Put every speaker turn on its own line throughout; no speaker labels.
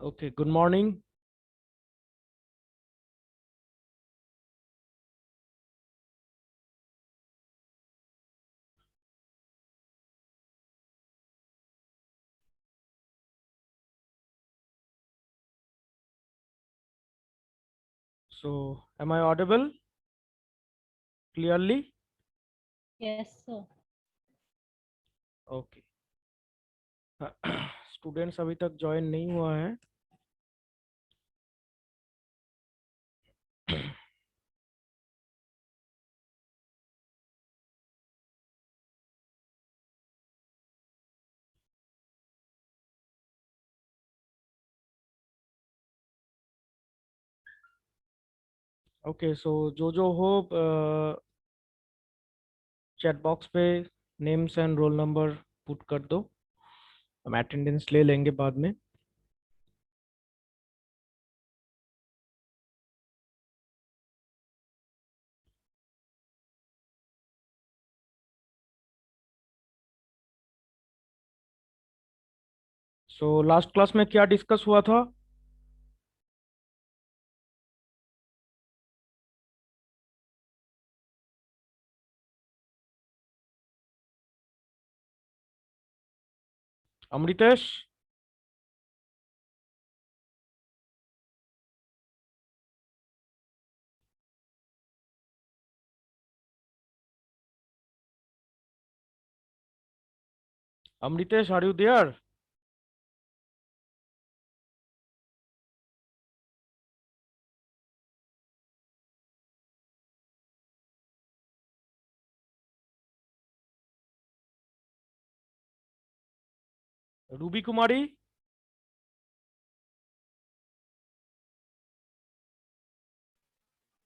Okay, good morning. So, am I audible clearly?
Yes, sir.
Okay. Students अभी तक join नहीं हुआ है. ओके, सो जो हो चैट बॉक्स पे names and roll number put कर दो. हम अटेंडेंस ले लेंगे बाद में. सो लास्ट क्लास में क्या डिस्कस हुआ था? Amritesh. Amritesh, are you there? Ruby Kumari.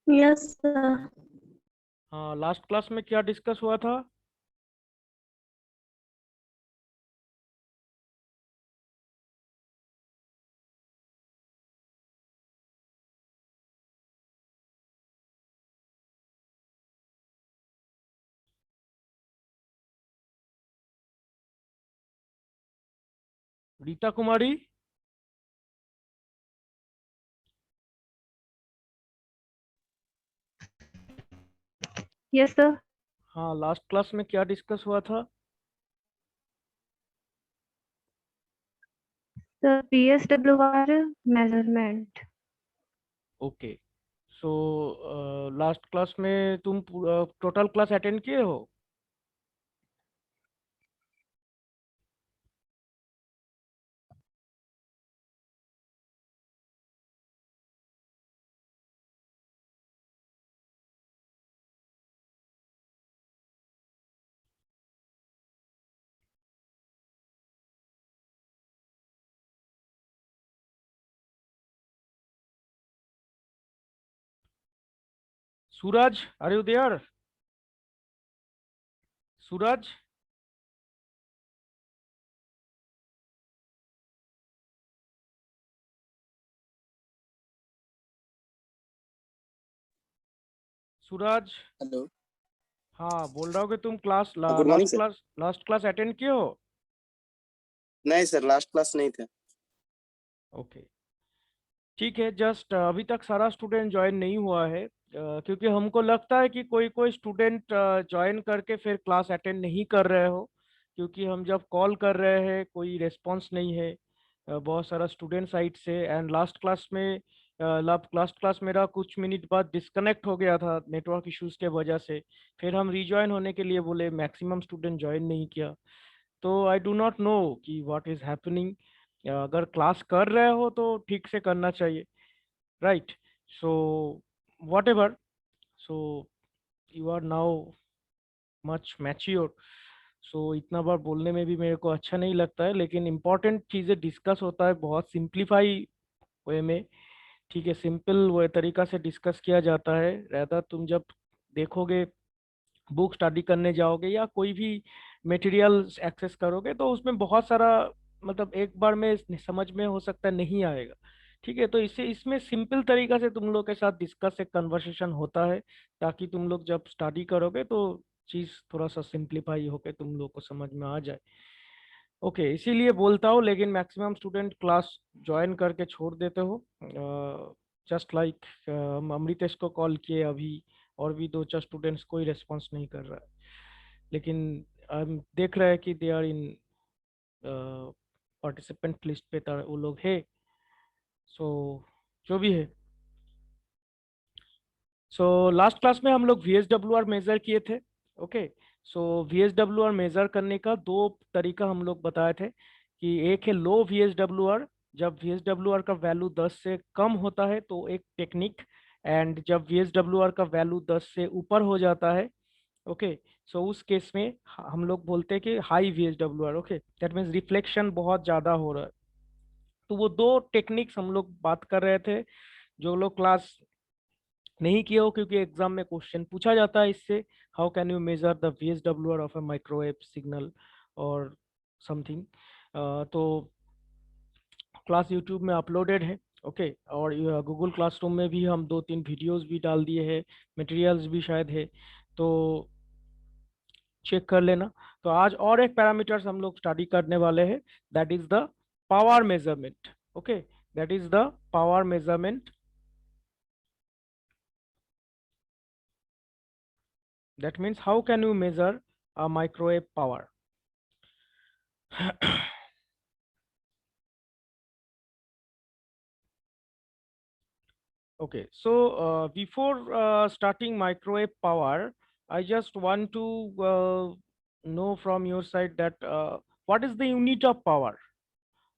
Yes sir.
हाँ, लास्ट क्लास में क्या डिस्कस हुआ था? रीता कुमारी.
Yes sir.
हाँ, लास्ट क्लास में क्या डिस्कस हुआ था?
Sir PSWR measurement.
Okay. So last class में तुम टोटल क्लास अटेंड किए हो? Suraj, are you there? Suraj. Suraj.
Hello.
हाँ, बोल रहा हूँ कि तुम class
good morning sir.
Last class attend किए हो?
नहीं सर, लास्ट क्लास नहीं था।
ओके. ठीक है, जस्ट अभी तक सारा स्टूडेंट ज्वाइन नहीं हुआ है, क्योंकि हमको लगता है कि कोई कोई स्टूडेंट ज्वाइन करके फिर क्लास अटेंड नहीं कर रहे हो. क्योंकि हम जब कॉल कर रहे हैं कोई रिस्पांस नहीं है बहुत सारा स्टूडेंट साइड से. एंड लास्ट क्लास में लास्ट क्लास मेरा कुछ मिनट बाद डिस्कनेक्ट हो गया था नेटवर्क इश्यूज के वजह से. फिर हम रीज्वाइन होने के लिए बोले, मैक्सिमम स्टूडेंट ज्वाइन नहीं किया. तो आई डू नॉट नो कि व्हाट इज हैपनिंग. अगर क्लास कर रहे हो तो ठीक से करना चाहिए, right? So whatever. So you are now much mature. So इतना बार बोलने में भी मेरे को अच्छा नहीं लगता है, लेकिन इम्पोर्टेंट चीज़ें डिस्कस होता है बहुत सिंप्लीफाई वे में. ठीक है, सिंपल वो तरीका से डिस्कस किया जाता है. रहता तुम जब देखोगे, बुक स्टडी करने जाओगे या कोई भी मटेरियल एक्सेस करोगे, तो उसमें बहुत सारा मतलब एक बार में समझ में हो सकता है नहीं आएगा. ठीक है, तो इसे इसमें सिंपल तरीका से तुम लोग के साथ डिस्कस एक कन्वर्सेशन होता है, ताकि तुम लोग जब स्टडी करोगे तो चीज़ थोड़ा सा सिंप्लीफाई होकर तुम लोग को समझ में आ जाए. ओके इसीलिए बोलता हूँ, लेकिन मैक्सिमम स्टूडेंट क्लास ज्वाइन करके छोड़ देते हो। जस्ट लाइक अमृतेश को कॉल किए अभी, और भी 2-4 स्टूडेंट्स कोई रेस्पॉन्स नहीं कर रहा है, लेकिन हम देख रहे हैं कि they are in participant list पे वो लोग है। सो जो भी है, सो लास्ट क्लास में हम लोग VSWR मेजर किए थे। ओके, सो VSWR मेजर करने का 2 तरीका हम लोग बताए थे, कि एक है लो VSWR, जब VSWR का वैल्यू 10 से कम होता है तो एक टेक्निक, एंड जब VSWR का वैल्यू 10 से ऊपर हो जाता है, ओके, सो उस केस में हम लोग बोलते हैं कि high VSWR। Okay, that means reflection बहुत ज़्यादा हो रहा है। तो वो 2 टेक्निक्स हम लोग बात कर रहे थे। जो लोग क्लास नहीं किया हो, क्योंकि एग्जाम में क्वेश्चन पूछा जाता है इससे, how can you measure the VSWR of a microwave signal और समथिंग। तो क्लास यूट्यूब में अपलोडेड है। ओके, और गूगल क्लासरूम में भी हम 2-3 वीडियोस भी डाल दिए हैं, मटेरियल्स भी शायद है, तो चेक कर लेना। तो आज और एक पैरामीटर्स हम लोग स्टडी करने वाले हैं, that is the power measurement. Okay, that is the power measurement. That means how can you measure a microwave power? Okay, so before starting microwave power, I just want to know from your side that what is the unit of power?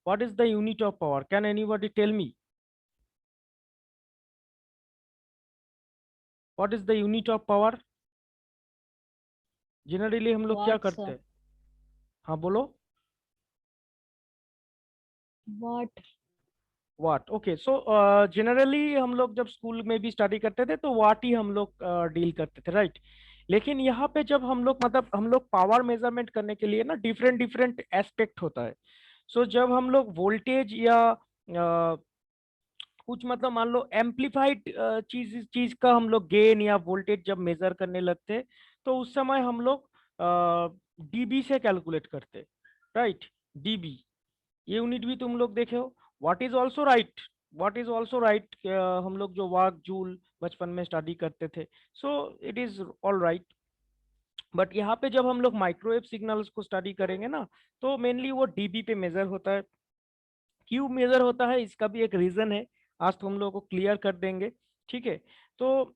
What is the unit of power? Can anybody tell me? What is the unit of power? Generally हम लोग क्या
Watt,
करते
sir.
हैं? हाँ बोलो।
Watt.
वाट। Okay, so generally हम लोग जब स्कूल में भी स्टडी करते थे तो वाट ही हम लोग डील करते थे, राइट। लेकिन यहाँ पे जब हम लोग मतलब हम लोग पावर मेजरमेंट करने के लिए ना डिफरेंट डिफरेंट एस्पेक्ट होता है। सो जब हम लोग वोल्टेज या कुछ मतलब मान लो एम्पलीफाइड चीज चीज का हम लोग गेन या वोल्टेज जब मेजर करने लगते हैं, तो उस समय हम लोग डीबी से कैलकुलेट करते, राइट। डीबी, ये यूनिट भी तुम लोग देखे हो। What is also right, what is also right, हम लोग जो वाट जूल बचपन में स्टडी करते थे, सो it is all right. But यहाँ पे जब हम लोग माइक्रोवेव सिग्नल्स को स्टडी करेंगे ना, तो मेनली वो डीबी पे मेजर होता है। क्यों मेजर होता है, इसका भी एक रीजन है, आज तो हम लोग को क्लियर कर देंगे। ठीक है, तो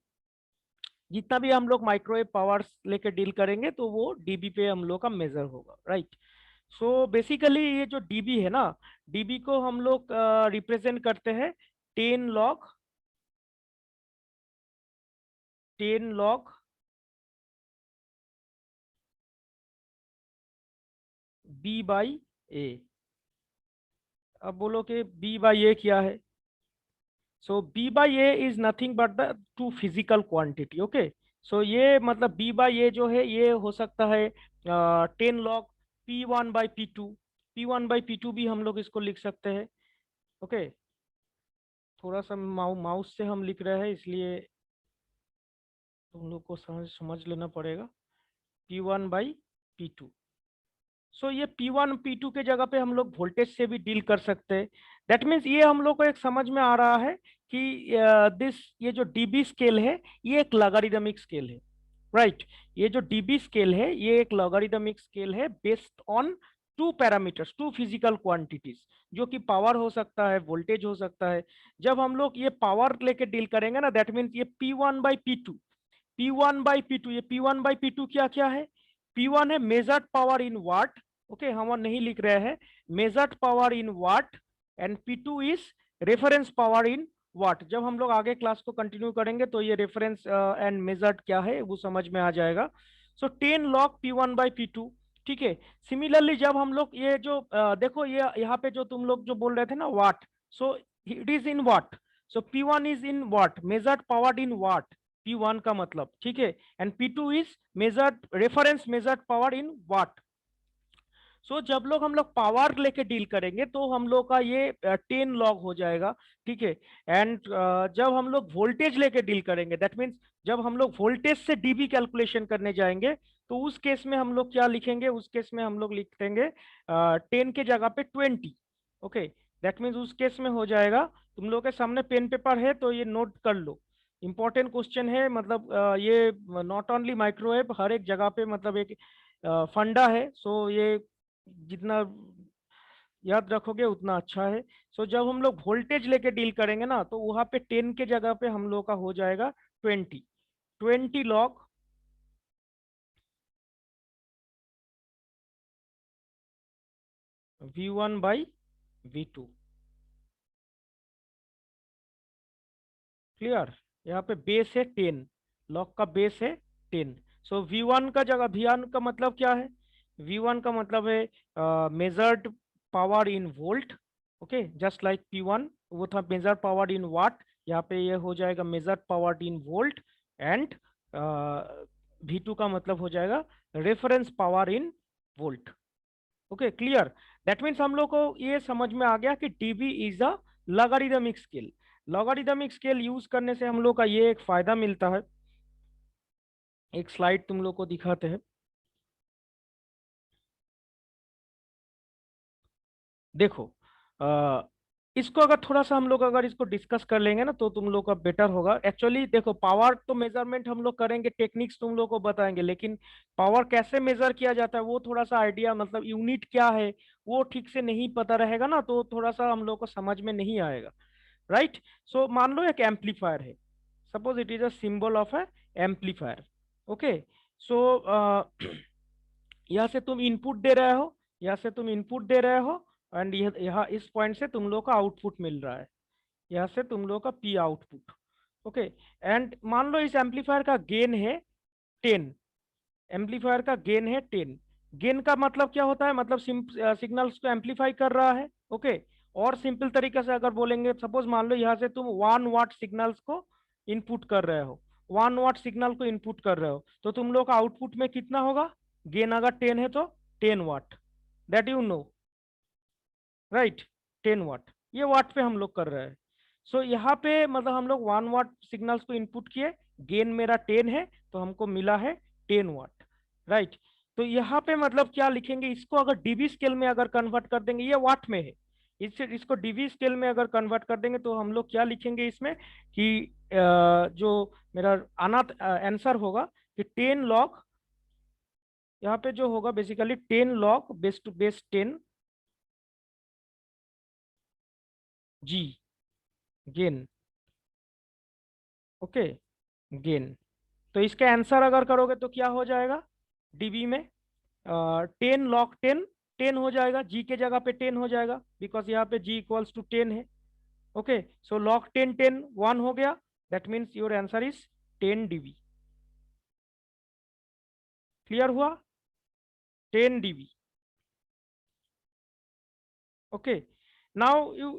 जितना भी हम लोग माइक्रोवेव पावर्स लेके डील करेंगे तो वो डीबी पे हम लोग का मेजर होगा, राइट। सो बेसिकली ये जो डीबी है ना, डीबी को हम लोग रिप्रेजेंट करते हैं 10 log बी बाई ए। अब बोलो कि बी बाई ए क्या है। So B by A is nothing but the 2 physical quantity. Okay, so ये मतलब बी बाई ए जो है ये हो सकता है 10 log P1/P2। P1/P2 भी हम लोग इसको लिख सकते हैं। ओके, थोड़ा सा माउस से हम लिख रहे हैं इसलिए तुम लोग को समझ लेना पड़ेगा। P1/P2। सो ये P1 P2 के जगह पे हम लोग वोल्टेज से भी डील कर सकते हैं। दैट मीन्स ये हम लोग को एक समझ में आ रहा है कि ये जो डीबी स्केल है ये एक लॉगरिदमिक स्केल है, राइट। ये जो डीबी स्केल है ये एक लॉगरिदमिक स्केल है based on 2 parameters, 2 physical quantities, जो कि पावर हो सकता है, वोल्टेज हो सकता है। जब हम लोग ये पावर लेके डील करेंगे ना, दैट मीन्स ये P1/P2, P1/P2, ये P1/P2 क्या क्या है। P1 है measured power in watt. Okay, हम नहीं लिख रहे हैं, measured power in watt, and P2 is reference power in watt. जब हम लोग आगे क्लास को कंटिन्यू करेंगे तो ये रेफरेंस एंड मेजर्ड क्या है वो समझ में आ जाएगा। सो 10 log P1/P2। ठीक है, सिमिलरली जब हम लोग ये जो देखो ये यहाँ पे जो तुम लोग जो बोल रहे थे ना watt, so it is in watt. So P1 is in watt, measured power in watt, P1 का मतलब, ठीक है, and P2 is measured reference measured power in watt. So जब हम लोग पावर लेके डील करेंगे तो हम लोग का ये 10 लॉग हो जाएगा, ठीक है। एंड जब हम लोग वोल्टेज लेके डील करेंगे, दैट मीन्स जब हम लोग वोल्टेज से डीबी कैलकुलेशन करने जाएंगे, तो उस केस में हम लोग क्या लिखेंगे, उस केस में हम लोग लिख देंगे 10 के जगह पे 20। ओके, दैट मीन्स उस केस में हो जाएगा, तुम लोग के सामने पेन पेपर है तो ये नोट कर लो, इंपॉर्टेंट क्वेश्चन है। मतलब ये नॉट ओनली माइक्रोवेव, हर एक जगह पे मतलब एक फंडा है। सो ये जितना याद रखोगे उतना अच्छा है। सो जब हम लोग वोल्टेज लेके डील करेंगे ना, तो वहां पे 10 के जगह पे हम लोग का हो जाएगा 20 log V1 by V2। Clear? यहाँ पे बेस है 10, लॉग का बेस है 10। सो V1 का जगह, V1 का मतलब क्या है, V1 का मतलब है measured power in volt. Okay, just like P1 वो था मेजर पावर इन वाट, यहाँ पे ये हो जाएगा measure power in volt. And V2 का मतलब हो जाएगा reference power in volt. Okay, clear? That means हम लोग को ये समझ में आ गया कि dB is a logarithmic scale. Logarithmic scale use करने से हम लोग का ये एक फायदा मिलता है। एक स्लाइड तुम लोग को दिखाते हैं, देखो। इसको अगर थोड़ा सा हम लोग अगर इसको डिस्कस कर लेंगे ना, तो तुम लोग का बेटर होगा। एक्चुअली देखो, पावर तो मेजरमेंट हम लोग करेंगे, टेक्निक्स तुम लोग को बताएंगे, लेकिन पावर कैसे मेजर किया जाता है वो थोड़ा सा आइडिया, मतलब यूनिट क्या है वो ठीक से नहीं पता रहेगा ना, तो थोड़ा सा हम लोग को समझ में नहीं आएगा, राइट? सो मान लो एक एम्पलीफायर है, suppose it is a symbol of a amplifier. Okay, so यहाँ से तुम इनपुट दे रहे हो, यहाँ से तुम इनपुट दे रहे हो, एंड यहाँ इस पॉइंट से तुम लोग का आउटपुट मिल रहा है, यहाँ से तुम लोग का पी आउटपुट। ओके, एंड मान लो इस एम्पलीफायर का गेन है 10, एम्पलीफायर का गेन है 10। गेन का मतलब क्या होता है, मतलब सिग्नल्स को एम्पलीफाई कर रहा है। ओके, और सिंपल तरीके से अगर बोलेंगे, सपोज मान लो यहाँ से तुम 1 वाट सिग्नल्स को इनपुट कर रहे हो, 1 वाट सिग्नल को इनपुट कर रहे हो, तो तुम लोग का आउटपुट में कितना होगा, गेन अगर 10 है तो 10 वाट, दैट यू नो, राइट? 10 वाट, ये वाट पे हम लोग कर रहे हैं। सो यहाँ पे मतलब हम लोग 1 वाट सिग्नल्स को इनपुट किए, गेन मेरा 10 है तो हमको मिला है 10 वाट, राइट? तो यहाँ पे मतलब क्या लिखेंगे, इसको अगर डीबी स्केल में अगर कन्वर्ट कर देंगे, ये वाट में है, इसको डीबी स्केल में अगर कन्वर्ट कर देंगे तो हम लोग क्या लिखेंगे इसमें कि जो मेरा आंसर होगा कि 10 लॉग, यहाँ पे जो होगा basically 10 log base to base 10 G gain. Okay, gain. तो इसका आंसर अगर करोगे तो क्या हो जाएगा, डीबी में 10 लॉग 10, 10 हो जाएगा, जी के जगह पे 10 हो जाएगा, बिकॉज यहाँ पे जी इक्वल्स टू 10 है। ओके, सो लॉग 10 10 1 हो गया, that means your answer is 10 dB. Clear हुआ? 10 dB. Okay, now you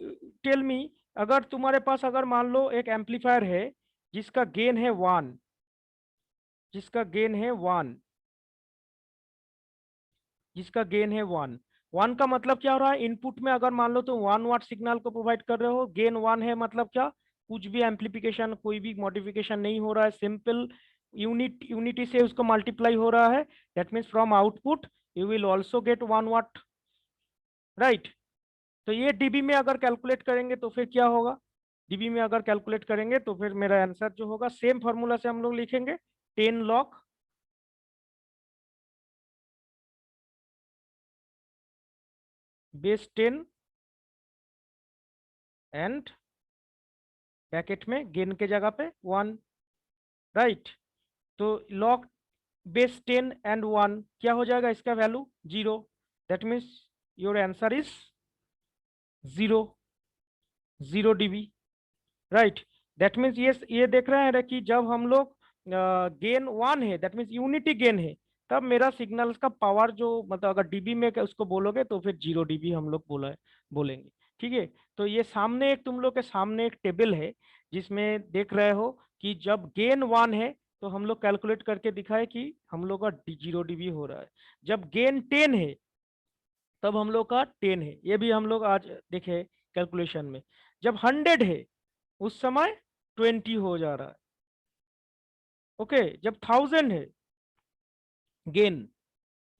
tell me, अगर तुम्हारे पास अगर मान लो एक एम्पलीफायर है जिसका गेन है 1, जिसका गेन है 1, जिसका गेन है 1, 1 का मतलब क्या हो रहा है, इनपुट में अगर मान लो तो 1 वाट सिग्नल को प्रोवाइड कर रहे हो, गेन 1 है, मतलब क्या, कुछ भी एम्पलीफिकेशन कोई भी मॉडिफिकेशन नहीं हो रहा है, सिंपल यूनिटी से उसको मल्टीप्लाई हो रहा है, that means from output you will also get 1 watt, right? तो ये डीबी में अगर कैलकुलेट करेंगे तो फिर क्या होगा, डीबी में अगर कैलकुलेट करेंगे तो फिर मेरा आंसर जो होगा सेम फॉर्मूला से हम लोग लिखेंगे 10 लॉग बेस 10 एंड ब्रैकेट में गेन के जगह पे 1, राइट? तो लॉग बेस 10 एंड 1 क्या हो जाएगा, इसका value 0, that means your answer is 0 dB, right? That means ये देख रहे हैं कि जब हम लोग गेन 1 है, दैट मीन्स यूनिटी गेन है, तब मेरा सिग्नल्स का पावर जो मतलब अगर डीबी में उसको बोलोगे तो फिर 0 डीबी हम लोग बोलेंगे, ठीक है? तो ये सामने एक तुम लोग के सामने एक टेबल है जिसमें देख रहे हो कि जब गेन 1 है तो हम लोग कैलकुलेट करके दिखाए कि हम लोग का 0 डीबी हो रहा है, जब गेन 10 है तब हम लोग का 10 है, ये भी हम लोग आज देखे कैलकुलेशन में। जब 100 है उस समय 20 हो जा रहा है। ओके, जब 1000 है गेन,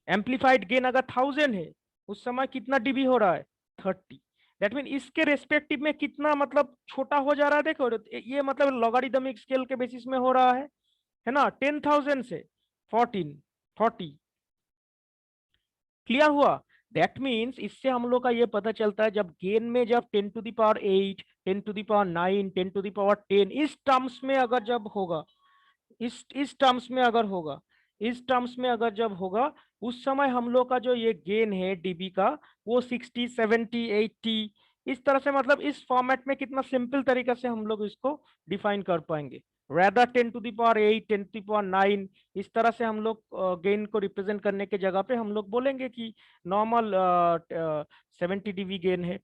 एम्पलीफाइड गेन अगर 1000 है उस समय कितना डीबी हो रहा है, 30। दैट मीन इसके रेस्पेक्टिव में कितना मतलब छोटा हो जा रहा है। देखो ये मतलब लॉगरिदमिक स्केल के बेसिस में हो रहा है ना। 10,000 से 14 40, क्लियर हुआ। दैट मीन्स इससे हम लोग का ये पता चलता है जब गेन में जब 10⁸, 10⁹, 10⁻10 इस टर्म्स में अगर जब होगा, इस टर्म्स में अगर होगा, इस टर्म्स में अगर जब होगा, उस समय हम लोग का जो ये गेन है डीबी का वो 60, 70, 80 इस तरह से, मतलब इस फॉर्मेट में कितना सिंपल तरीके से हम लोग इसको डिफाइन कर पाएंगे। रेदर 10⁸, 10⁹, इस तरह से हम लोग गेन को रिप्रेजेंट करने के जगह पे हम लोग बोलेंगे कि नॉर्मल 70 डीबी गेन है,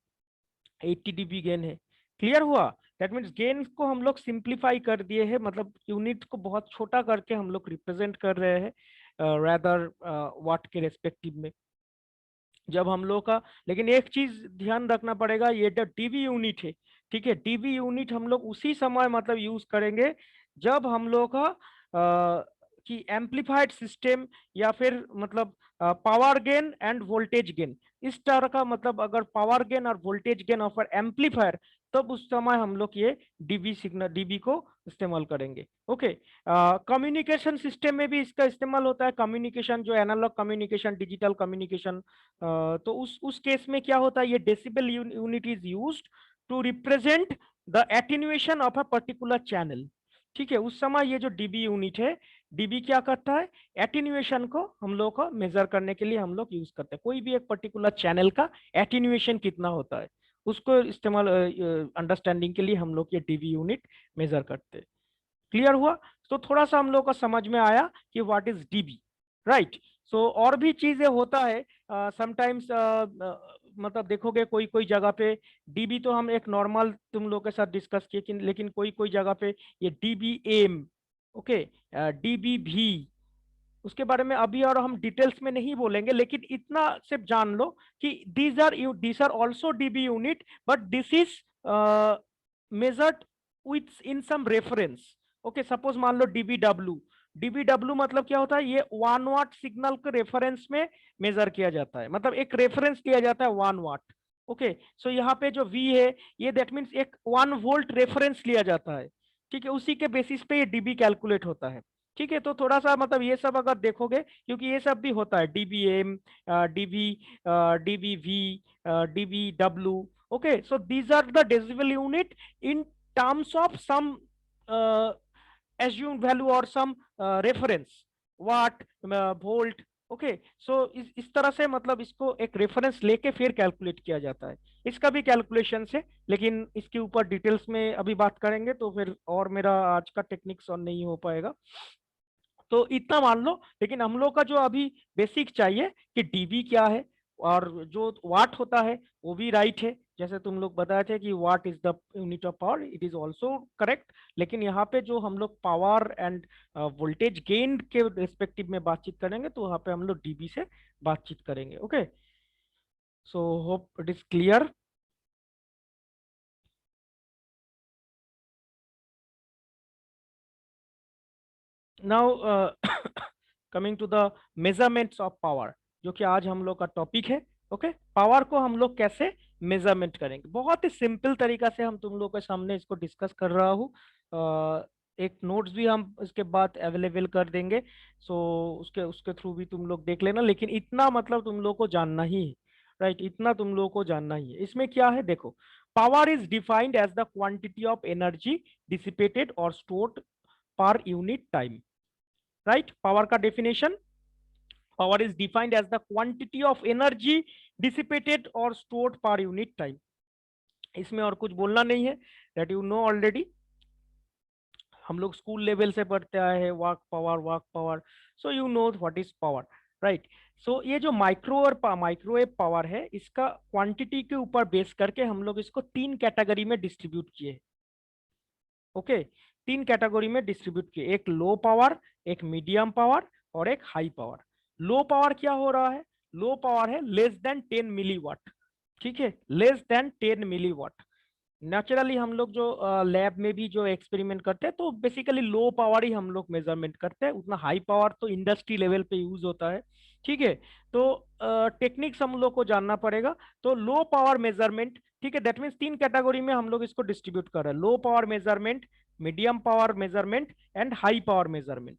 80 डीबी गेन है। क्लियर हुआ। दैट मीन्स गेन को हम लोग सिंप्लीफाई कर दिए हैं, मतलब यूनिट को बहुत छोटा करके हम लोग रिप्रेजेंट कर रहे हैं रादर वाट के रेस्पेक्टिव में जब हम लोग का। लेकिन एक चीज ध्यान रखना पड़ेगा, ये जो डीबी यूनिट है, ठीक है, डीबी यूनिट हम लोग उसी समय मतलब यूज करेंगे जब हम लोग का कि एम्पलीफाइड सिस्टम या फिर मतलब power gain end voltage gain, इस तरह का मतलब अगर पावर गेन और वोल्टेज गेन ऑफ एम्पलीफायर, तब उस समय हम लोग ये डीबी सिग्नल डीबी को इस्तेमाल करेंगे। ओके, कम्युनिकेशन सिस्टम में भी इसका इस्तेमाल होता है। कम्युनिकेशन जो एनालॉग कम्युनिकेशन, डिजिटल कम्युनिकेशन, तो उस केस में क्या होता है, ये decibel unit is used to represent the attenuation of a particular channel. ठीक है, उस समय ये जो डीबी यूनिट है, डीबी क्या करता है, एटेन्यूएशन को हम लोग को मेजर करने के लिए हम लोग यूज करते हैं। कोई भी एक पर्टिकुलर चैनल का एटेन्यूएशन कितना होता है उसको इस्तेमाल अंडरस्टैंडिंग के लिए हम लोग ये डीबी यूनिट मेजर करते हैं। क्लियर हुआ। तो थोड़ा सा हम लोग को समझ में आया कि व्हाट इज डीबी, राइट। सो और भी चीजें होता है समटाइम्स, मतलब देखोगे कोई कोई जगह पे डीबी तो हम एक नॉर्मल तुम लोग के साथ डिस्कस किए, लेकिन कोई कोई जगह पे ये डीबी एम, ओके, डीबी भी, उसके बारे में अभी और हम डिटेल्स में नहीं बोलेंगे, लेकिन इतना सिर्फ जान लो कि these are also DB unit, but this is measured with in some reference। Okay, suppose मान लो डीबीडब्ल्यू मतलब क्या होता है, ये 1 वाट सिग्नल के रेफरेंस में मेजर किया जाता है, मतलब एक रेफरेंस दिया जाता है 1 वाट। ओके, सो यहाँ पे जो V है ये दैट मीन्स एक 1 वोल्ट रेफरेंस लिया जाता है। ठीक है, उसी के बेसिस पे ये डीबी कैलकुलेट होता है। ठीक है, तो थोड़ा सा मतलब ये सब अगर देखोगे, क्योंकि ये सब भी होता है, डीबीएम, डीबी, डीबीवी, डीबीडब्ल्यू। Okay, so these are the decibel unit in terms of some assumed value और some reference, watt, volt. Okay, so इस तरह से मतलब इसको एक रेफरेंस लेके फिर कैलकुलेट किया जाता है। इसका भी कैलकुलेशन है, लेकिन इसके ऊपर डिटेल्स में अभी बात करेंगे तो फिर और मेरा आज का टेक्निक्स ऑन नहीं हो पाएगा। तो इतना मान लो, लेकिन हम लोग का जो अभी बेसिक चाहिए कि डीबी क्या है, और जो वाट होता है वो भी राइट है, जैसे तुम लोग बताए थे कि what is the unit of power, it is also correct. लेकिन यहाँ पे जो हम लोग पावर एंड वोल्टेज गेन के रिस्पेक्टिव में बातचीत करेंगे तो वहाँ पे हम लोग डीबी से बातचीत करेंगे। Okay, so hope it is clear. Now coming to the measurements of power, जो कि आज हम लोग का टॉपिक है। ओके, पावर को हम लोग कैसे मेजरमेंट करेंगे, बहुत ही सिंपल तरीका से हम तुम लोग के सामने इसको डिस्कस कर रहा हूँ। एक नोट्स भी हम इसके बाद अवेलेबल कर देंगे, सो उसके उसके थ्रू भी तुम लोग देख लेना, लेकिन इतना मतलब तुम लोग को जानना ही है, राइट, इतना तुम लोग को जानना ही है। इसमें क्या है देखो, power is defined as the quantity of energy dissipated और stored per unit time. Right, power का definition, power is defined as the quantity of energy dissipated or stored per unit time। इसमें और कुछ बोलना नहीं है, that you know already, हम लोग स्कूल लेवल से पढ़ते आए हैं, work power, so you know what is power, right. So ये जो माइक्रोवेव पावर है, इसका क्वांटिटी के ऊपर बेस करके हम लोग इसको 3 कैटेगरी में डिस्ट्रीब्यूट किए। ओके, 3 कैटेगरी में डिस्ट्रीब्यूट किए, एक लो पावर, एक मीडियम पावर और एक हाई पावर। लो पावर क्या हो रहा है, लो पावर है लेस देन 10 मिलीवाट, ठीक है, लेस देन 10 मिलीवाट। नेचुरली हम लोग जो लैब में भी जो एक्सपेरिमेंट करते हैं तो बेसिकली लो पावर ही हम लोग मेजरमेंट करते हैं, उतना हाई पावर तो इंडस्ट्री लेवल पे यूज होता है, ठीक है। तो टेक्निक्स हम लोग को जानना पड़ेगा। तो लो पावर मेजरमेंट, ठीक है, दैट मीन्स 3 कैटेगरी में हम लोग इसको डिस्ट्रीब्यूट कर रहे हैं, लो power measurement, medium power measurement and high power measurement.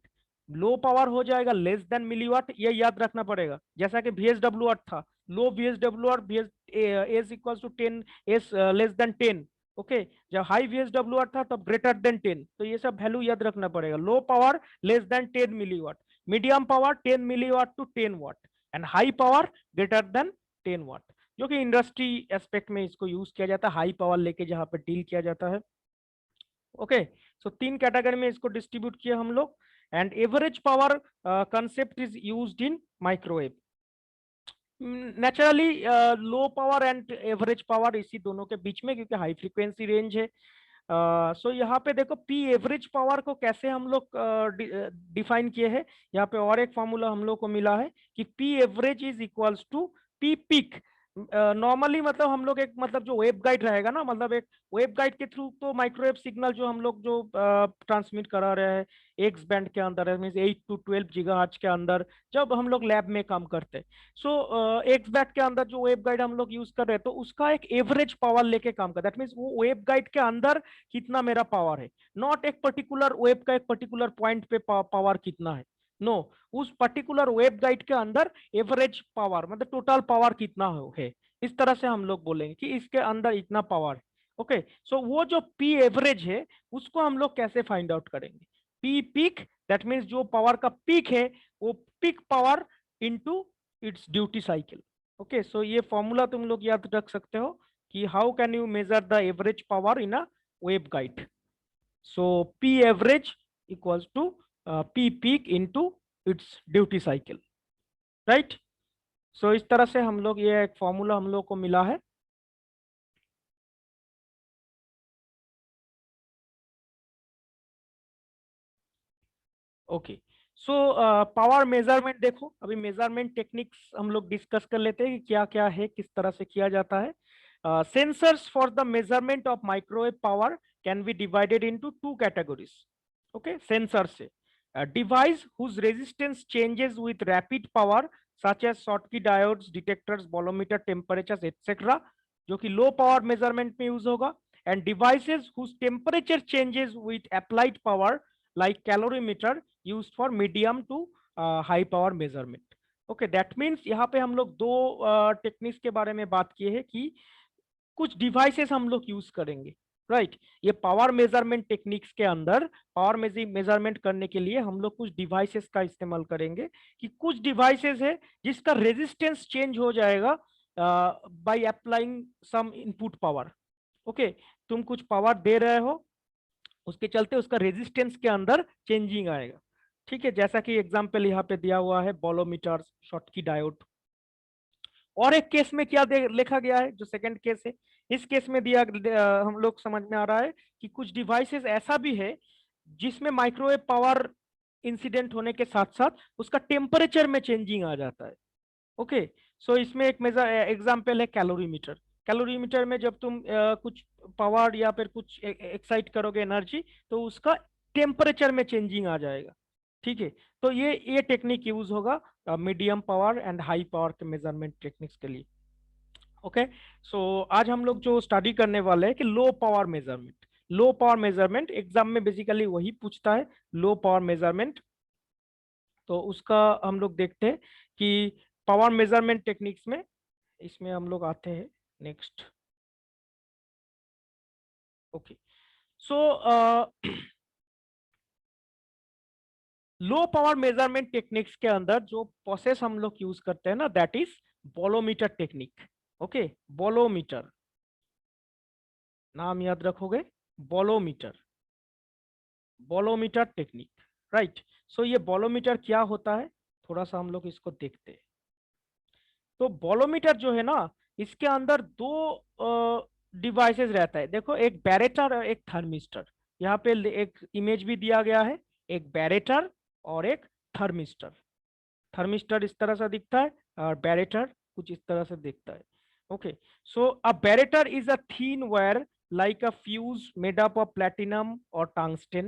Low power हो जाएगा लेस देन मिलीवाट, ये याद रखना पड़ेगा, जैसा कि VSWR था, low VSWR as equal to 10 as less than 10, okay. जब हाई VSWR था तब ग्रेटर देन 10, तो ये सब वैल्यू याद रखना पड़ेगा। Low power less than 10 milliwatt, medium power 10 milliwatt to 10 watt and high power greater than 10 watt, जो कि इंडस्ट्री एस्पेक्ट में इसको यूज किया जाता है, हाई पावर लेके जहां पे डील किया जाता है, ओके। सो 3 कैटेगरी में इसको डिस्ट्रीब्यूट किया हम लोग। And average power concept is used in microwave. Naturally low power and average power इसी दोनों के बीच में, क्योंकि हाई फ्रीक्वेंसी रेंज है। सो यहाँ पे देखो पी एवरेज पावर को कैसे हम लोग डिफाइन किए हैं, यहाँ पे और एक फॉर्मूला हम लोग को मिला है कि P average is equals to P peak. Normally मतलब हम लोग एक मतलब जो वेब गाइड रहेगा ना, मतलब एक वेब गाइड के थ्रू तो माइक्रोवेव सिग्नल जो हम लोग जो ट्रांसमिट करा रहे हैं एक्स बैंड के अंदर है, मींस 8 to 12 गीगाहर्ट्ज के अंदर जब हम लोग लैब में काम करते हैं, सो एक्स बैंड के अंदर जो वेब गाइड हम लोग यूज कर रहे हैं तो उसका एक एवरेज पावर लेके काम करता है। दैट मींस वो वेब गाइड के अंदर कितना मेरा पावर है, नॉट एक पर्टिकुलर वेब का एक पर्टिकुलर पॉइंट पे पावर कितना है, नो, उस पर्टिकुलर वेब गाइड के अंदर एवरेज पावर मतलब टोटल पावर कितना है, इस तरह से हम लोग बोलेंगे कि इसके अंदर इतना पावर है, ओके। सो वो जो पी एवरेज है उसको हम लोग कैसे फाइंड आउट करेंगे, पी पीक, दैट मीन्स जो पावर का पीक है वो peak power into its duty cycle, okay. So ये फॉर्मूला तुम लोग याद रख सकते हो कि how can you measure the average power in a wave guide. So P average equals to P peak into its duty cycle, right. So इस तरह से हम लोग ये एक फॉर्मूला हम लोग को मिला है। ओके, सो पावर मेजरमेंट देखो, अभी मेजरमेंट टेक्निक्स हम लोग डिस्कस कर लेते हैं कि क्या क्या है, किस तरह से किया जाता है। Sensors for the measurement of microwave power can be divided into 2 categories, okay. Sensor से device whose resistance changes with rapid power such as Schottky diodes, detectors, bolometer, temperatures etcetera, जो कि लो पावर मेजरमेंट में use होगा। And devices whose temperature changes with applied power like calorimeter used for medium to high power measurement, okay। that means यहाँ पे हम लोग दो techniques के बारे में बात किए हैं कि कुछ डिवाइसेस हम लोग यूज करेंगे, राइट। ये पावर मेजरमेंट टेक्निक्स के अंदर पावर मेजरमेंट करने के लिए हम लोग कुछ डिवाइसेस का इस्तेमाल करेंगे, कि कुछ डिवाइसेस है जिसका रेजिस्टेंस चेंज हो जाएगा by applying some input power, okay. तुम कुछ पावर दे रहे हो, उसके चलते उसका रेजिस्टेंस के अंदर चेंजिंग आएगा, ठीक है। जैसा कि एग्जांपल यहाँ पे दिया हुआ है बॉलोमीटर, शॉटकी डायोड। और एक केस में क्या लिखा गया है, जो सेकंड केस है, इस केस में दिया हम लोग समझ में आ रहा है कि कुछ डिवाइसेस ऐसा भी है जिसमें माइक्रोवेव पावर इंसिडेंट होने के साथ साथ उसका टेम्परेचर में चेंजिंग आ जाता है, ओके। सो इसमें एक एग्जाम्पल है कैलोरीमीटर। कैलोरीमीटर में जब तुम कुछ पावर या फिर कुछ एक्साइट करोगे एनर्जी तो उसका टेम्परेचर में चेंजिंग आ जाएगा, ठीक है। तो ये टेक्निक यूज होगा medium power and high power के मेजरमेंट टेक्निक्स के लिए, ओके। सो आज हम लोग जो स्टडी करने वाले हैं कि लो पावर मेजरमेंट। लो पावर मेजरमेंट एग्जाम में बेसिकली वही पूछता है, लो पावर मेजरमेंट। तो उसका हम लोग देखते हैं कि पावर मेजरमेंट टेक्निक्स में इसमें हम लोग आते हैं नेक्स्ट, ओके। सो लो पावर मेजरमेंट टेक्निक्स के अंदर जो प्रोसेस हम लोग यूज करते हैं ना, दैट इज बॉलोमीटर टेक्निक, ओके। बॉलोमीटर नाम याद रखोगे, बॉलोमीटर, बॉलोमीटर टेक्निक, राइट। सो ये बॉलोमीटर क्या होता है, थोड़ा सा हम लोग इसको देखते हैं। तो बॉलोमीटर जो है ना, इसके अंदर दो डिवाइसेस रहता है, देखो एक बैरेटर और एक थर्मिस्टर। यहाँ पे एक इमेज भी दिया गया है, एक बैरेटर और एक थर्मिस्टर। थर्मिस्टर इस तरह से दिखता है, और बैरेटर कुछ इस तरह से दिखता है। Okay, so a barretter is a thin wire like a fuse made up of platinum or tungsten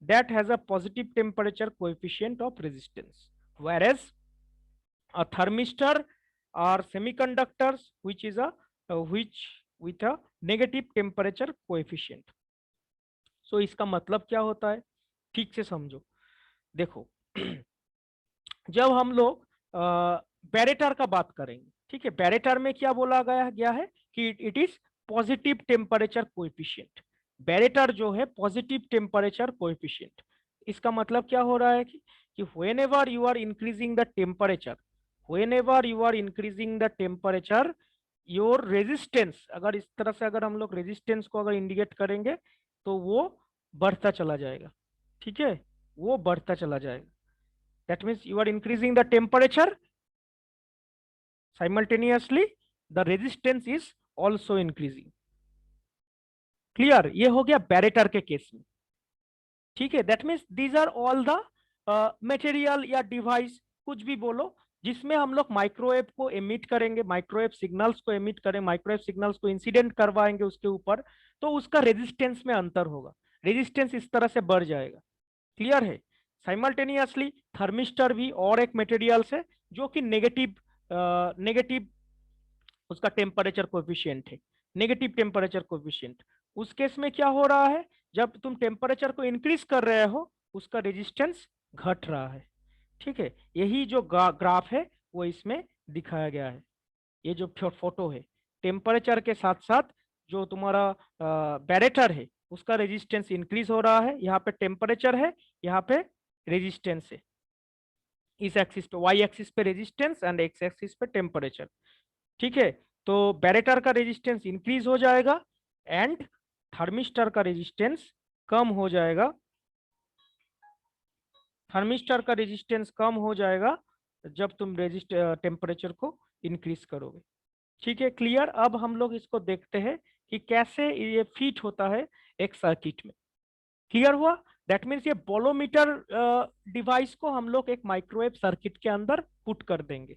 that has a positive temperature coefficient of resistance, whereas a thermistor are semiconductors which is a which with a negative temperature coefficient. So इसका मतलब क्या होता है, ठीक से समझो। देखो जब हम लोग बैरेटर का बात करेंगे, ठीक है, बैरेटर में क्या बोला गया है कि it is positive temperature coefficient. Barretter जो है पॉजिटिव टेम्परेचर कोएफिशिएंट, इसका मतलब क्या हो रहा है कि whenever you are increasing the temperature, whenever you are increasing the temperature, your resistance, अगर इस तरह से अगर हम लोग रेजिस्टेंस को अगर इंडिकेट करेंगे तो वो बढ़ता चला जाएगा, ठीक है, वो बढ़ता चला जाएगा। That means you are increasing the temperature, simultaneously the resistance is also increasing. Clear? ये हो गया बैरेटर के केस में, ठीक है। That means these are all the material या डिवाइस, कुछ भी बोलो, जिसमें हम लोग माइक्रोवेव को एमिट करेंगे, माइक्रोवेव सिग्नल्स को एमिट करें, माइक्रोवेव सिग्नल्स को इंसिडेंट करवाएंगे उसके ऊपर, तो उसका रेजिस्टेंस में अंतर होगा, रेजिस्टेंस इस तरह से बढ़ जाएगा। क्लियर है? साइमल्टेनियसली थर्मिस्टर भी और एक मटेरियल्स है जो कि नेगेटिव उसका टेम्परेचर कोएफिशिएंट है, नेगेटिव टेम्परेचर कोएफिशिएंट। उस केस में क्या हो रहा है, जब तुम टेम्परेचर को इंक्रीज कर रहे हो उसका रेजिस्टेंस घट रहा है, ठीक है। यही जो ग्राफ है वो इसमें दिखाया गया है। ये जो फोटो है, टेम्परेचर के साथ साथ जो तुम्हारा बैरेटर है उसका रेजिस्टेंस इंक्रीज हो रहा है। यहाँ पे टेम्परेचर है, यहाँ पे रेजिस्टेंस है। इस एक्सिस पे, वाई एक्सिस पे रेजिस्टेंस एंड एक्स एक्सिस पे टेम्परेचर, ठीक है। तो बैरेटर का रेजिस्टेंस इंक्रीज हो जाएगा एंड थर्मिस्टर का रेजिस्टेंस कम हो जाएगा, थर्मिस्टर का रेजिस्टेंस कम हो जाएगा जब तुम टेम्परेचर को इंक्रीज करोगे, ठीक है। क्लियर? अब हम लोग इसको देखते हैं कि कैसे ये फिट होता है एक सर्किट में। क्लियर हुआ? दैट मीन्स ये बोलोमीटर डिवाइस को हम लोग एक माइक्रोवेव सर्किट के अंदर पुट कर देंगे।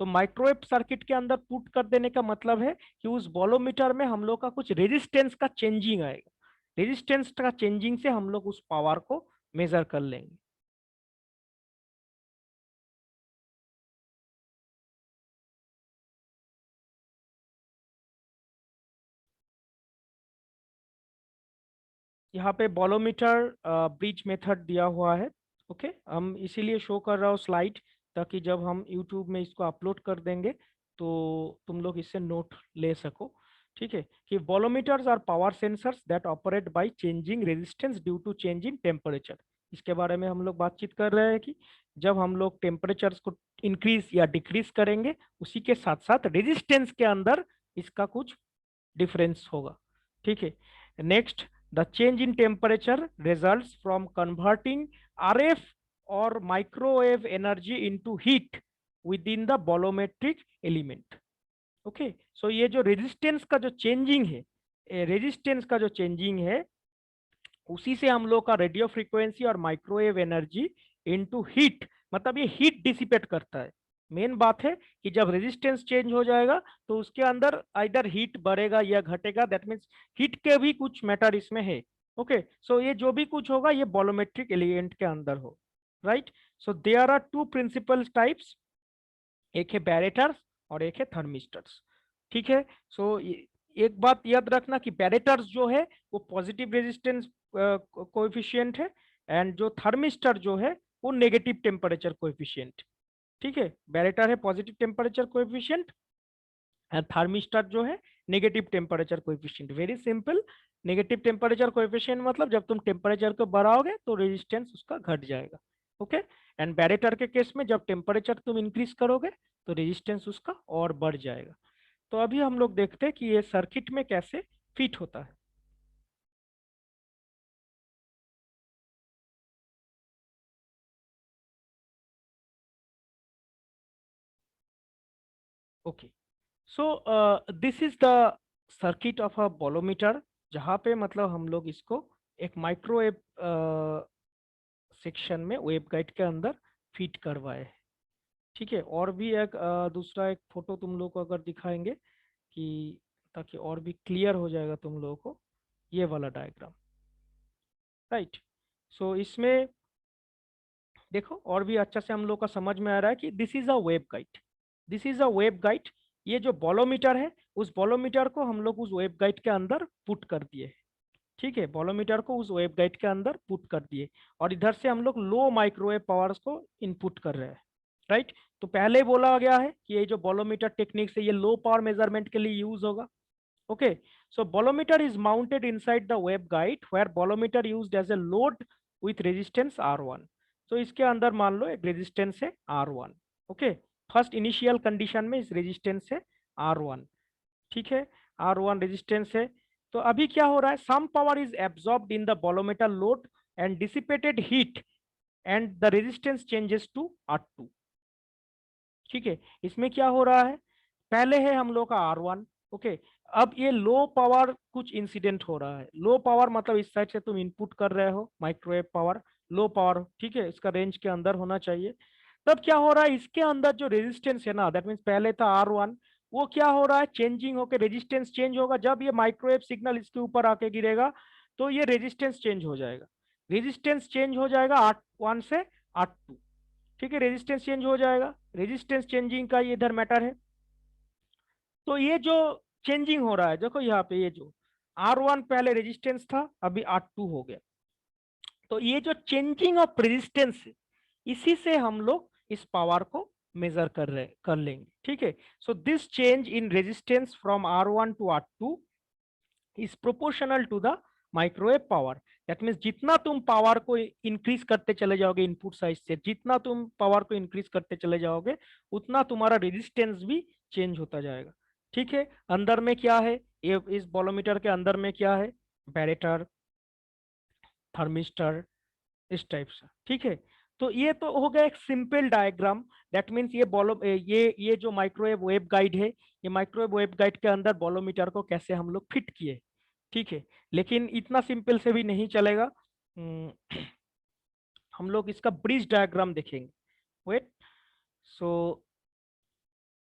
तो माइक्रोवेव सर्किट के अंदर पुट कर देने का मतलब है कि उस बोलोमीटर में हम लोग का कुछ रेजिस्टेंस का चेंजिंग आएगा, रेजिस्टेंस का चेंजिंग से हम लोग उस पावर को मेजर कर लेंगे। यहाँ पे बोलोमीटर ब्रिज मेथड दिया हुआ है, ओके। हम इसीलिए शो कर रहा हूँ स्लाइड, ताकि जब हम यूट्यूब में इसको अपलोड कर देंगे तो तुम लोग इससे नोट ले सको, ठीक है। कि bolometers are power sensors that operate by changing resistance due to change in temperature. इसके बारे में हम लोग बातचीत कर रहे हैं कि जब हम लोग टेम्परेचर को इंक्रीज या डिक्रीज करेंगे उसी के साथ साथ रेजिस्टेंस के अंदर इसका कुछ डिफरेंस होगा, ठीक है। Next, the change in temperature results from converting RF or microwave energy into heat within the bolometric element. Okay, so ये जो रेजिस्टेंस का जो चेंजिंग है, रेजिस्टेंस का जो चेंजिंग है उसी से हम लोग का रेडियो फ्रीक्वेंसी और माइक्रोवेव एनर्जी इनटू हीट, मतलब ये हीट डिसिपेट करता है। मेन बात है कि जब रेजिस्टेंस चेंज हो जाएगा तो उसके अंदर आइदर हीट बढ़ेगा या घटेगा, दैट मीन्स हीट के भी कुछ मैटर इसमें है। ओके, सो ये जो भी कुछ होगा ये बोलोमेट्रिक एलिमेंट के अंदर हो, right. So there are two principal types, एक है बैरेटर्स और एक है थर्मिस्टर्स, ठीक है। सो एक बात याद रखना कि बैरेटर्स जो है वो पॉजिटिव रेजिस्टेंस कोएफिशिएंट है एंड जो थर्मिस्टर जो है वो नेगेटिव टेम्परेचर कोएफिशिएंट, ठीक है। बैरेटर है positive temperature coefficient and thermistor जो है negative temperature coefficient. Very simple, negative temperature coefficient मतलब जब तुम टेम्परेचर को बढ़ाओगे तो रेजिस्टेंस उसका घट जाएगा, ओके। एंड बैरेटर के केस में जब टेम्परेचर तुम इंक्रीज करोगे तो रेजिस्टेंस उसका और बढ़ जाएगा। तो अभी हम लोग देखते हैं कि ये सर्किट में कैसे फिट होता है। Okay, so this is the circuit of a bolometer, जहाँ पे मतलब हम लोग इसको एक माइक्रोवेव सेक्शन में वेवगाइड के अंदर फिट करवाए हैं। ठीक है, और भी एक दूसरा एक फोटो तुम लोग को अगर दिखाएंगे कि ताकि और भी क्लियर हो जाएगा तुम लोगों को, ये वाला डायग्राम, राइट। सो इसमें देखो और भी अच्छा से हम लोग का समझ में आ रहा है कि this is a wave guide, this is a wave guide. ये जो बॉलोमीटर है, उस बॉलोमीटर को हम लोग उस वेव गाइड के अंदर पुट कर दिए। ठीक है, बॉलोमीटर को उस वेव गाइड के अंदर पुट कर दिए, और इधर से हम लोग लो माइक्रोवेव पावर्स को इनपुट कर रहे हैं, राइट। तो पहले ही बोला गया है कि ये जो बॉलोमीटर टेक्निक से ये लो पावर मेजरमेंट के लिए यूज होगा। Okay, so bolometer is mounted inside the waveguide where bolometer used as a load with resistance R1. So इसके अंदर मान लो एक रेजिस्टेंस है R1। Okay, first initial condition में इस रेजिस्टेंस है R1। ठीक है, R1 रेजिस्टेंस है। तो अभी क्या हो रहा है, some power is absorbed in the bolometer load and dissipated heat and the resistance changes to R2। ठीक है, इसमें क्या हो रहा है, पहले है हम लोग का R1। ओके, अब ये लो पावर कुछ इंसिडेंट हो रहा है। लो पावर मतलब इस साइड से तुम इनपुट कर रहे हो माइक्रोवेव पावर, लो पावर, ठीक है, इसका रेंज के अंदर होना चाहिए। तब क्या हो रहा है, इसके अंदर जो रेजिस्टेंस है ना, दैट मीन्स पहले था R1, वो क्या हो रहा है, चेंजिंग होकर रेजिस्टेंस चेंज होगा। जब ये माइक्रोवेव सिग्नल इसके ऊपर आके गिरेगा तो ये रेजिस्टेंस चेंज हो जाएगा, रेजिस्टेंस चेंज हो जाएगा R1 से R2। ठीक है, रेजिस्टेंस चेंज हो जाएगा, रेजिस्टेंस चेंजिंग का ये इधर मैटर है। तो ये जो चेंजिंग हो रहा है, देखो यहाँ पे ये जो R1 पहले रेजिस्टेंस था, अभी R2 हो गया। तो ये जो चेंजिंग ऑफ रेजिस्टेंस है, इसी से हम लोग इस पावर को मेजर कर लेंगे। ठीक है, so this change in resistance from R1 to R2 is proportional to the microwave power. That means जितना तुम पावर को इंक्रीज करते चले जाओगे इनपुट साइड से, जितना तुम पावर को इंक्रीज करते चले जाओगे, उतना तुम्हारा रेजिस्टेंस भी चेंज होता जाएगा। ठीक है, अंदर में क्या है, ये इस बॉलोमीटर के अंदर में क्या है, बैरेटर, थर्मिस्टर, इस टाइप से। ठीक है, तो ये तो हो गया एक सिंपल डायग्राम। दैट मीन्स ये जो माइक्रोवेव वेव गाइड है, ये माइक्रोवेव वेव गाइड के अंदर बॉलोमीटर को कैसे हम लोग फिट किए। ठीक है, लेकिन इतना सिंपल से भी नहीं चलेगा। हम लोग इसका ब्रिज डायग्राम देखेंगे। वेट, सो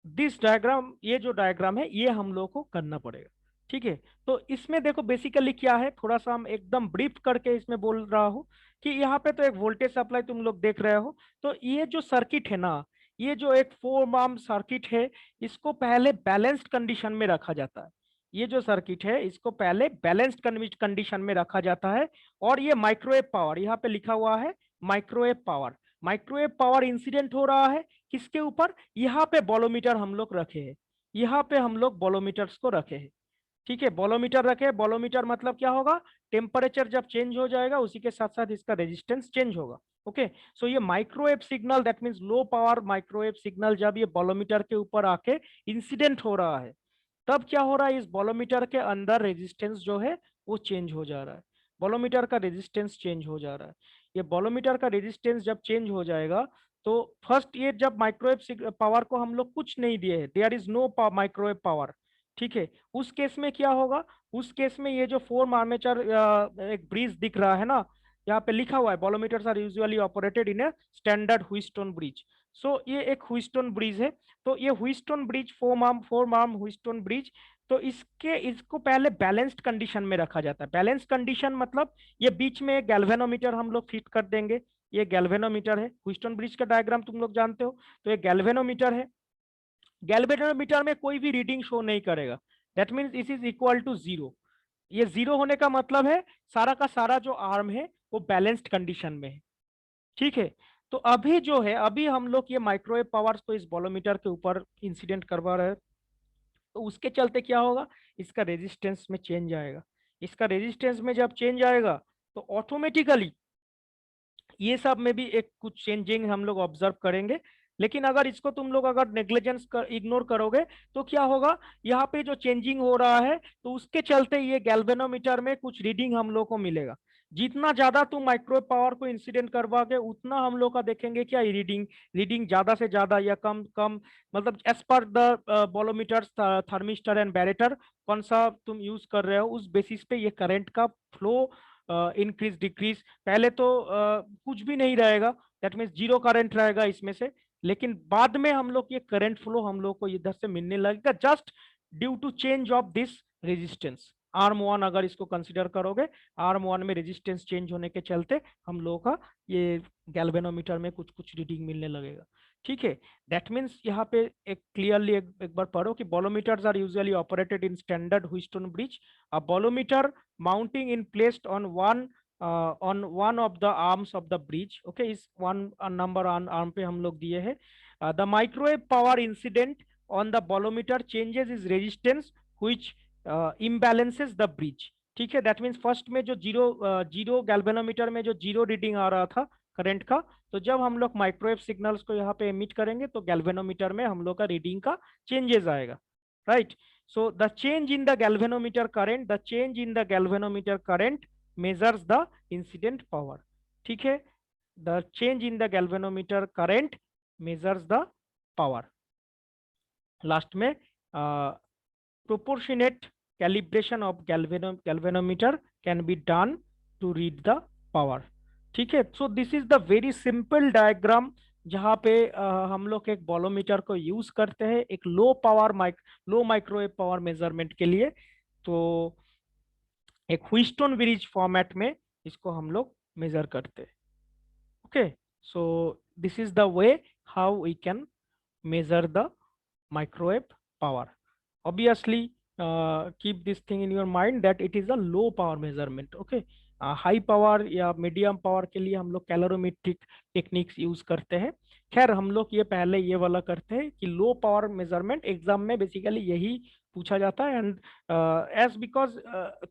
दिस डायग्राम, ये जो डायग्राम है ये हम लोग को करना पड़ेगा। ठीक है, तो इसमें देखो बेसिकली क्या है, थोड़ा सा हम एकदम ब्रीफ करके इसमें बोल रहा हूँ कि यहाँ पे तो एक वोल्टेज सप्लाई तुम लोग देख रहे हो। तो ये जो सर्किट है ना, ये जो एक 4 आर्म सर्किट है, इसको पहले बैलेंस्ड कंडीशन में रखा जाता है। ये जो सर्किट है इसको पहले बैलेंस्ड कंडीशन में रखा जाता है। और ये माइक्रोवेव पावर, यहाँ पे लिखा हुआ है microwave power. Microwave power incident हो रहा है किसके ऊपर, यहाँ पे बॉलोमीटर हम लोग रखे हैं, यहाँ पे हम लोग बॉलोमीटर्स को रखे हैं। ठीक है, बॉलोमीटर रखे, बॉलोमीटर मतलब क्या होगा, टेम्परेचर जब चेंज हो जाएगा उसी के साथ साथ इसका रेजिस्टेंस चेंज होगा। ओके, सो ये microwave signal, that means low power microwave signal, जब ये बॉलोमीटर के ऊपर आके इंसिडेंट हो रहा है, तब क्या हो रहा है, इस बॉलोमीटर के अंदर रेजिस्टेंस जो है वो चेंज हो जा रहा है। बॉलोमीटर का रेजिस्टेंस चेंज हो जा रहा है। ये बॉलोमीटर का रेजिस्टेंस जब चेंज हो जाएगा, तो फर्स्ट ये जब माइक्रोवेव पावर को हम लोग कुछ नहीं दिए हैं, there is no microwave power. ठीक है, उस केस में क्या होगा, उस केस में ये जो 4 आर्मेचर एक ब्रिज दिख रहा है ना, यहाँ पे लिखा हुआ है bolometers are usually operated in a standard Wheatstone bridge. So ये एक व्हीटस्टोन ब्रिज है। तो ये Wheatstone bridge, 4 arm Wheatstone bridge, तो इसको पहले बैलेंस्ड कंडीशन में रखा जाता है। बैलेंस्ड कंडीशन मतलब ये बीच में गैल्वेनोमीटर हम लोग फिट कर देंगे। ये गैल्वेनोमीटर है, व्हीटस्टोन ब्रिज का डायग्राम तुम लोग जानते हो। तो ये गैल्वेनोमीटर है, गैल्वेनोमीटर में कोई भी रीडिंग शो नहीं करेगा। That means it is equal to 0। ये 0 होने का मतलब है सारा का सारा जो आर्म है वो बैलेंस्ड कंडीशन में है। ठीक है, तो अभी जो है, अभी हम लोग ये माइक्रोवेव पावर्स को इस बॉलोमीटर के ऊपर इंसिडेंट करवा रहे हैं। तो उसके चलते क्या होगा, इसका रेजिस्टेंस में चेंज आएगा। इसका रेजिस्टेंस में जब चेंज आएगा तो ऑटोमेटिकली ये सब में भी एक कुछ चेंजिंग हम लोग ऑब्जर्व करेंगे। लेकिन अगर इसको तुम लोग अगर नेग्लिजेंस इग्नोर करोगे तो क्या होगा, यहाँ पे जो चेंजिंग हो रहा है तो उसके चलते ये गैल्वेनोमीटर में कुछ रीडिंग हम लोग को मिलेगा। जितना ज्यादा तुम माइक्रो पावर को इंसिडेंट करवाओगे उतना हम लोग का देखेंगे क्या रीडिंग, रीडिंग ज्यादा से ज्यादा या कम कम, मतलब as per the bolometer, thermistor and barretter, कौन सा तुम यूज कर रहे हो उस बेसिस पे ये करंट का फ्लो इंक्रीज डिक्रीज। पहले तो कुछ भी नहीं रहेगा, दैट मीन्स जीरो करंट रहेगा इसमें से। लेकिन बाद में हम लोग ये करंट फ्लो हम लोग को इधर से मिलने लगेगा just due to change of this resistance. Arm one अगर इसको कंसिडर करोगे, आर्म वन में रेजिस्टेंस चेंज होने के चलते हम लोग का ये गैल्वेनोमीटर में कुछ कुछ रीडिंग मिलने लगेगा। ठीक है, दैट मीन्स यहाँ पे एक क्लियरली एक बार पढ़ो कि bolometers are usually operated in standard Wheatstone bridge. A bolometer mounting in placed on one of the arms of the bridge, okay, is one number on arm पे हम लोग दिए हैं। The microwave power incident on the bolometer changes its resistance which imbalances the bridge। ठीक है, that means first में जो zero galvanometer में जो जीरो रीडिंग आ रहा था करंट का, तो जब हम लोग माइक्रोवेव सिग्नल्स को यहाँ पे एमिट करेंगे तो गैल्वेनोमीटर में हम लोग का रीडिंग का चेंजेस आएगा, right. So the change in the galvanometer current, the change in the galvanometer current measures the incident power। ठीक है, the change in the galvanometer current measures the power। Last में proportionate calibration of galvanometer can be done to read the power। ठीक है, so this is the very simple diagram जहाँ पे हम लोग एक बॉलोमीटर को यूज करते हैं एक लो माइक्रोवेव पावर मेजरमेंट के लिए। तो एक व्हीटस्टोन ब्रिज फॉर्मेट में इसको हम लोग मेजर करते हैं। Okay, so this is the way how we can measure the microwave power। Obviously, keep this thing in your mind that it is a low power measurement। okay, high power या medium power के लिए हम लोग calorimetric techniques use करते हैं। खैर हम लोग ये पहले ये वाला करते हैं कि लो पावर मेजरमेंट एग्जाम में बेसिकली यही पूछा जाता है। एंड एज बिकॉज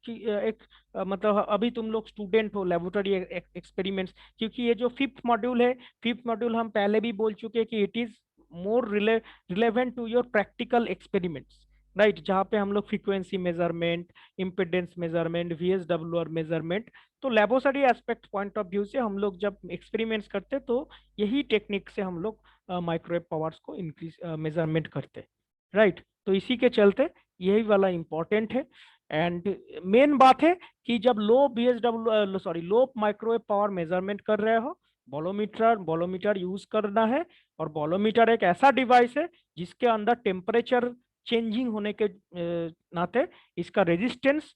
एक मतलब अभी तुम लोग स्टूडेंट हो लेबोरेटरी एक्सपेरिमेंट्स, क्योंकि ये जो फिफ्थ मॉड्यूल है, फिफ्थ मॉड्यूल हम पहले भी बोल चुके हैं कि it is more relevant to your practical experiments, right, जहाँ पे हम लोग frequency measurement, impedance measurement, VSWR measurement, तो laboratory aspect point of view से हम लोग जब एक्सपेरिमेंट्स करते तो यही टेक्निक से हम लोग माइक्रोवेव पावर्स को इंक्रीज मेजरमेंट करते, राइट। तो इसी के चलते यही वाला इंपॉर्टेंट है। एंड मेन बात है कि जब लो माइक्रोवेव पावर मेजरमेंट कर रहे हो, बॉलोमीटर यूज करना है। और बॉलोमीटर एक ऐसा डिवाइस है जिसके अंदर टेम्परेचर चेंजिंग होने के नाते इसका रेजिस्टेंस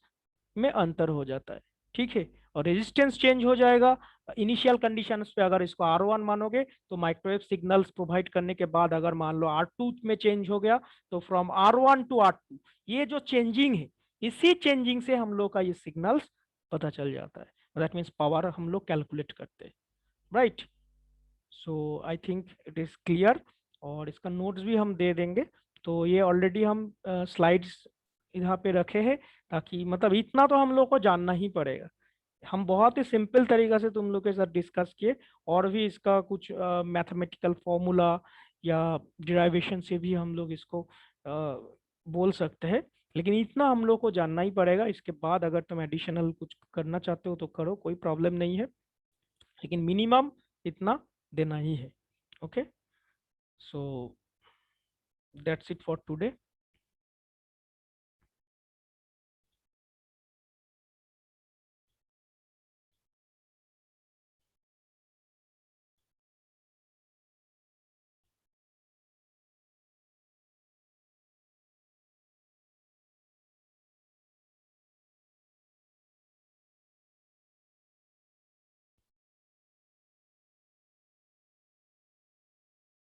में अंतर हो जाता है। ठीक है, और रेजिस्टेंस चेंज हो जाएगा इनिशियल कंडीशंस पे। अगर इसको R1 मानोगे तो माइक्रोवेव सिग्नल्स प्रोवाइड करने के बाद अगर मान लो R2 में चेंज हो गया तो फ्रॉम R1 टू R2 ये जो चेंजिंग है, इसी चेंजिंग से हम लोग का ये सिग्नल्स पता चल जाता है। दैट मीन्स पावर हम लोग कैलकुलेट करते हैं, right. So I think it is clear, और इसका नोट्स भी हम दे देंगे। तो ये ऑलरेडी हम स्लाइड्स यहाँ पे रखे हैं, ताकि मतलब इतना तो हम लोग को जानना ही पड़ेगा। हम बहुत ही सिंपल तरीका से तुम लोग के साथ डिस्कस किए, और भी इसका कुछ मैथमेटिकल फॉर्मूला या डिराइवेशन से भी हम लोग इसको बोल सकते हैं, लेकिन इतना हम लोग को जानना ही पड़ेगा। इसके बाद अगर तुम एडिशनल कुछ करना चाहते हो तो करो, कोई प्रॉब्लम नहीं है, लेकिन मिनिमम इतना देना ही है। Okay, so that's it for today.